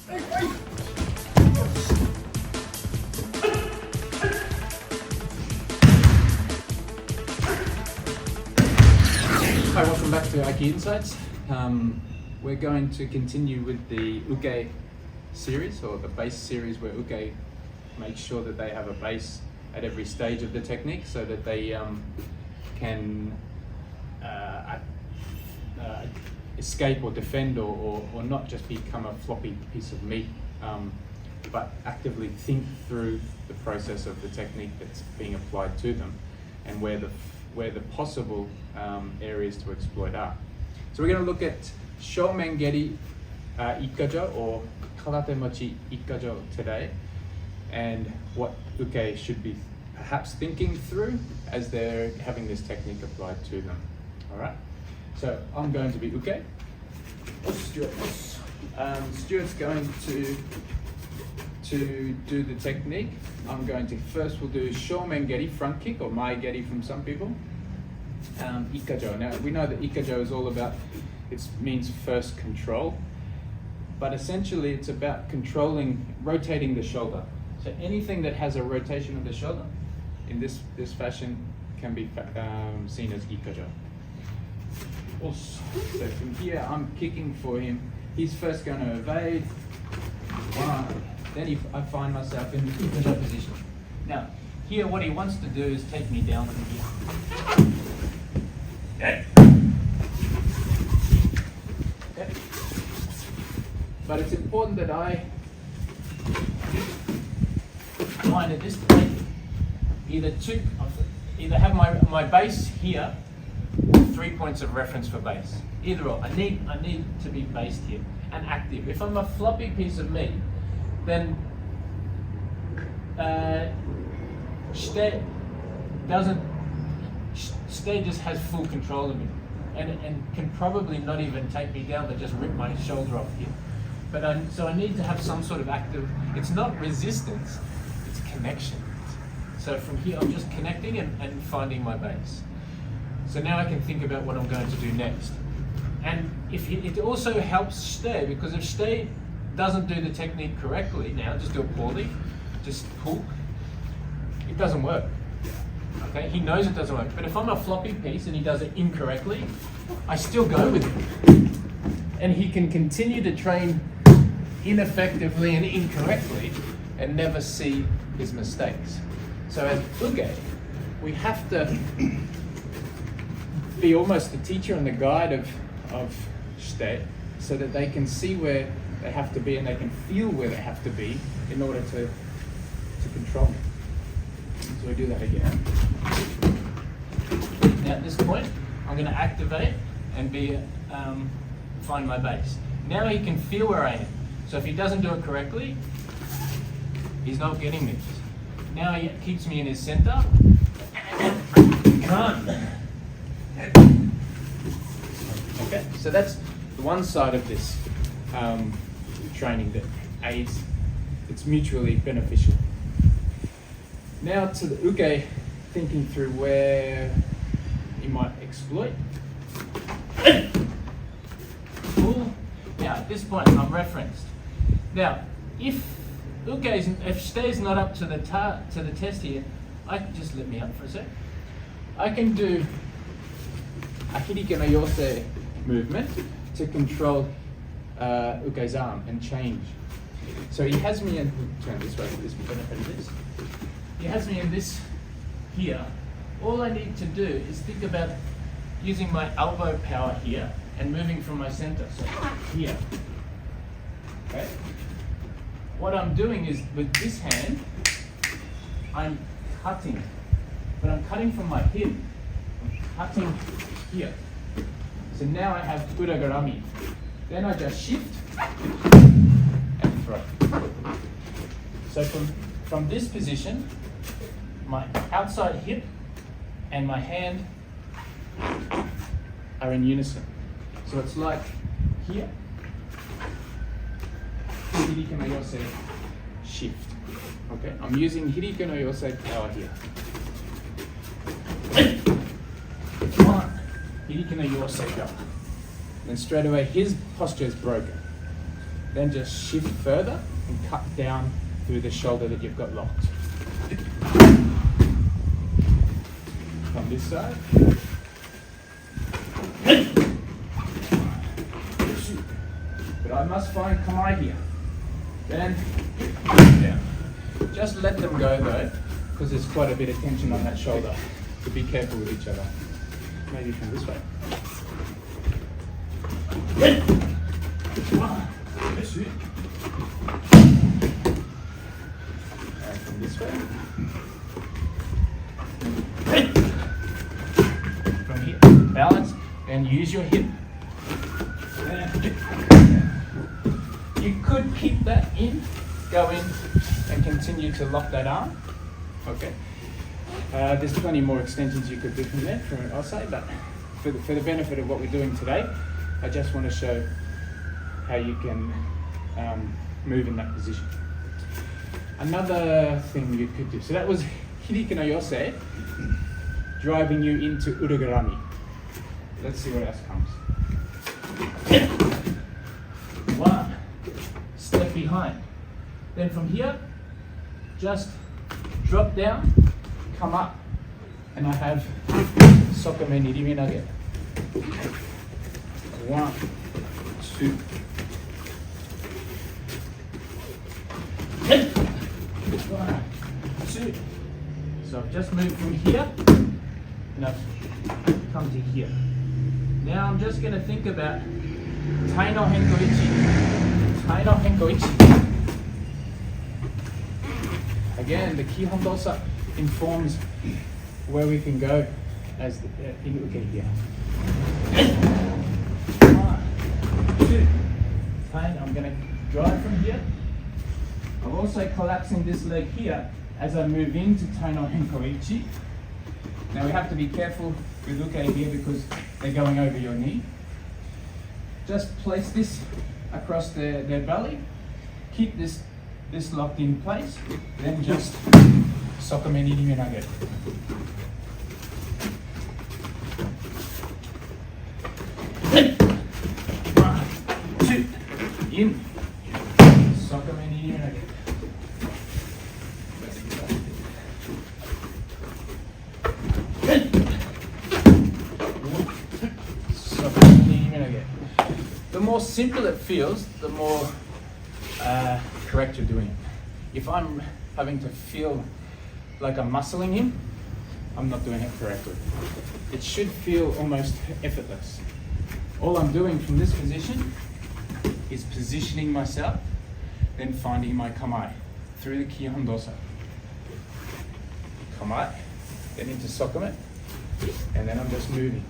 Hi, welcome back to Aiki Insights. We're going to continue with the uke series, or the base series, where uke makes sure that they have a base at every stage of the technique so that they can escape or defend or not just become a floppy piece of meat, but actively think through the process of the technique that's being applied to them and where the possible areas to exploit are. So we're going to look at shomen geri ikkajo, or karate mochi ikkajo today, and what uke should be perhaps thinking through as they're having this technique applied to them. All right. So I'm going to be uke. Stuart's going to do the technique. I'm going to we'll do shomen geri, front kick, or mae geri from some people. Ikkajo. Now we know that ikkajo is all about, it means first control, but essentially it's about rotating the shoulder. So anything that has a rotation of the shoulder in this fashion can be seen as ikkajo. So from here I'm kicking for him. He's first going to evade. One. Then I find myself in the ikkajo position. Now here what he wants to do is take me down from here. Okay. Okay. But it's important that I find at this point either have my base here, or 3 points of reference for base. Either or. I need to be based here and active. If I'm a floppy piece of meat, then Shite just has full control of me and can probably not even take me down, but just rip my shoulder off here. But so I need to have some sort of active, it's not resistance, it's connection. So from here I'm just connecting and finding my base. So now I can think about what I'm going to do next. And it also helps Shite, because if Shite doesn't do the technique correctly, now just do it poorly, just pull, it doesn't work. Okay, he knows it doesn't work. But if I'm a floppy piece and he does it incorrectly, I still go with it. And he can continue to train ineffectively and incorrectly and never see his mistakes. So as uke, we have to be almost the teacher and the guide of Shite, so that they can see where they have to be and they can feel where they have to be in order to control me. So we do that again. Now at this point, I'm going to activate and find my base. Now he can feel where I am. So if he doesn't do it correctly, he's not getting this. Now he keeps me in his center. Okay, so that's the one side of this training that aids, it's mutually beneficial. Now to the uke, thinking through where you might exploit. Cool. Now at this point I'm referenced. Now if Shite is not up to the test here, I can just let me up for a sec. I can do a hirike no yosei movement to control uke's arm and change. So he has me in, turn this way for this benefit of this. He has me in this here. All I need to do is think about using my elbow power here and moving from my center, so here. Okay. What I'm doing is with this hand, I'm cutting, but I'm cutting from my hip. I'm cutting here. So now I have uragarami. Then I just shift and throw. So from this position, my outside hip and my hand are in unison. So it's like here. Hirike no yosei, shift. Okay, I'm using hirike no yosei power here. One, hirike no yosei power. Then straight away his posture is broken. then just shift further and cut down through the shoulder that you've got locked. From this side. But I must find kamae here. Then down. Just let them go though, because there's quite a bit of tension on that shoulder. So be careful with each other. Maybe from this way. And from this way. From here, balance, and use your hip. You could keep that in, go in, and continue to lock that arm. Okay. There's plenty more extensions you could do from there, I'll say, but for the benefit of what we're doing today, I just want to show how you can move in that position. Another thing you could do, so that was Hiriki no Yose, driving you into Urugarami. Let's see what else comes. One, step behind. Then from here, just drop down, come up, and I have sokome nirimi nage. 1, 2. 1, 2. So I've just moved from here, and I've come to here. Now I'm just going to think about tai no henko-ichi. Tai no henko-ichi. Again, the Kihon dosa informs where we can go as the uke here. 1, 2. I'm going to drive from here. I'm also collapsing this leg here as I move into tai no henko-ichi. Now we have to be careful with uke here because they're going over your knee. Just place this across their belly. Keep this locked in place. Then just sokome nirimi nage. In. Sokome nirimi nage. Sokome nirimi nage. The more simple it feels, the more correct you're doing it. If I'm having to feel like I'm muscling him, I'm not doing it correctly. It should feel almost effortless. All I'm doing from this position is positioning myself, then finding my kamae through the Kihon dosa. Kamae, then into sokome, and then I'm just moving.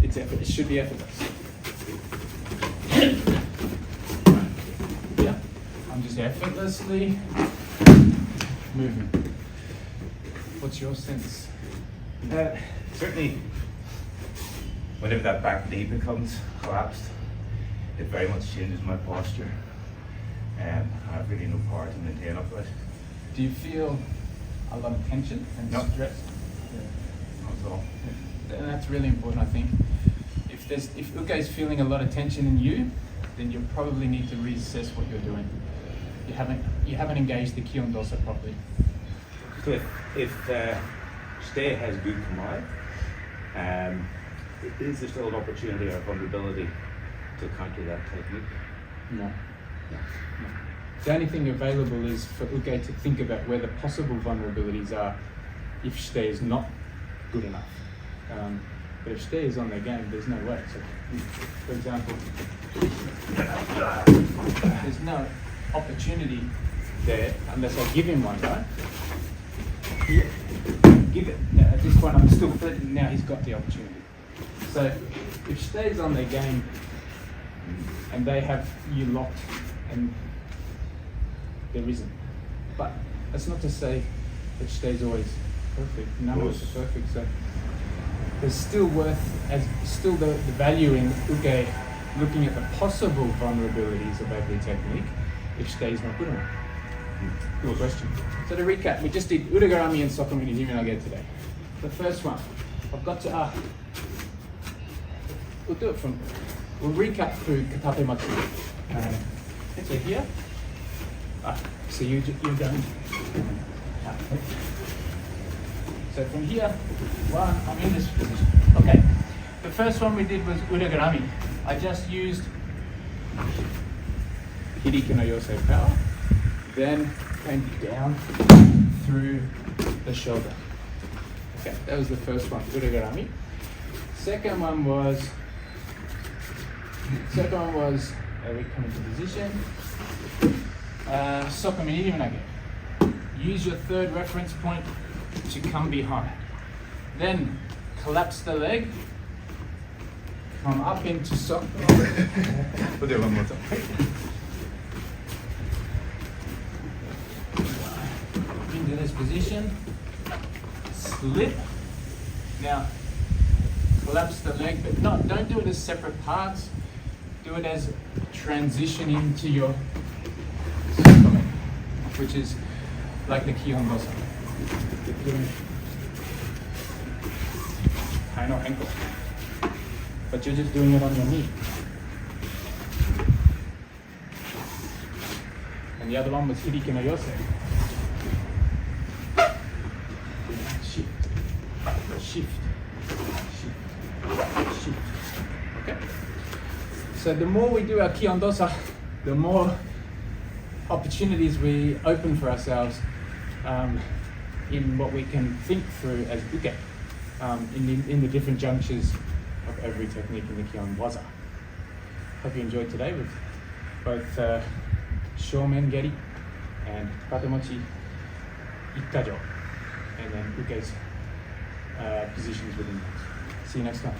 It should be effortless. Yeah, I'm just effortlessly moving. What's your sense? Certainly, whenever that back knee becomes collapsed, it very much changes my posture. I have really no power to maintain up with it. Do you feel a lot of tension and No. stress? Not at all. And that's really important, I think. If uke is feeling a lot of tension in you, then you probably need to reassess what you're doing. You haven't engaged the Kihon dosa properly. So if Shite has good kamae, is there still an opportunity or vulnerability to counter that technique? No. The only thing available is for uke to think about where the possible vulnerabilities are if Shite is not good enough. But if Shite is on their game, there's no way. So, for example, there's no opportunity there unless I give him one, right? Yeah. Give it. Now, at this point, I'm still threatening. Now he's got the opportunity. So if Shite is on their game and they have you locked and there isn't. But that's not to say that Shite is always perfect. None of us are perfect. So there's still the value in uke looking at the possible vulnerabilities of every technique if Shite is not good enough. Good question. So to recap, we just did Urugarami and Sokome nirimi nage today. The first one, I've got to we'll recap through Katate Matsuri. So here, so you're going. So from here, I'm in this position. Okay. The first one we did was udagarami. I just used Hideki no Yosei power, then came down through the shoulder. Okay, that was the first one, udagarami. Second one was we come into position. Sokomi Nage. Use your third reference point to come behind. Then collapse the leg. Come up into Sokomi. We'll do one more time. Into this position. Slip. Now collapse the leg, but don't do it as separate parts. Do it as transition into your Sokomi, which is like the Kihon Gozo. High no ankle. But you're just doing it on your knee. And the other one was Hideki no Yosei. Shift. Shift. Shift. Shift. Okay? So the more we do our Kihon Dosa, the more opportunities we open for ourselves in what we can think through as uke, in the different junctures of every technique in the Kihon Waza. Hope you enjoyed today with both shomen geri and katemochi ikkajo, and then uke's positions within those. See you next time.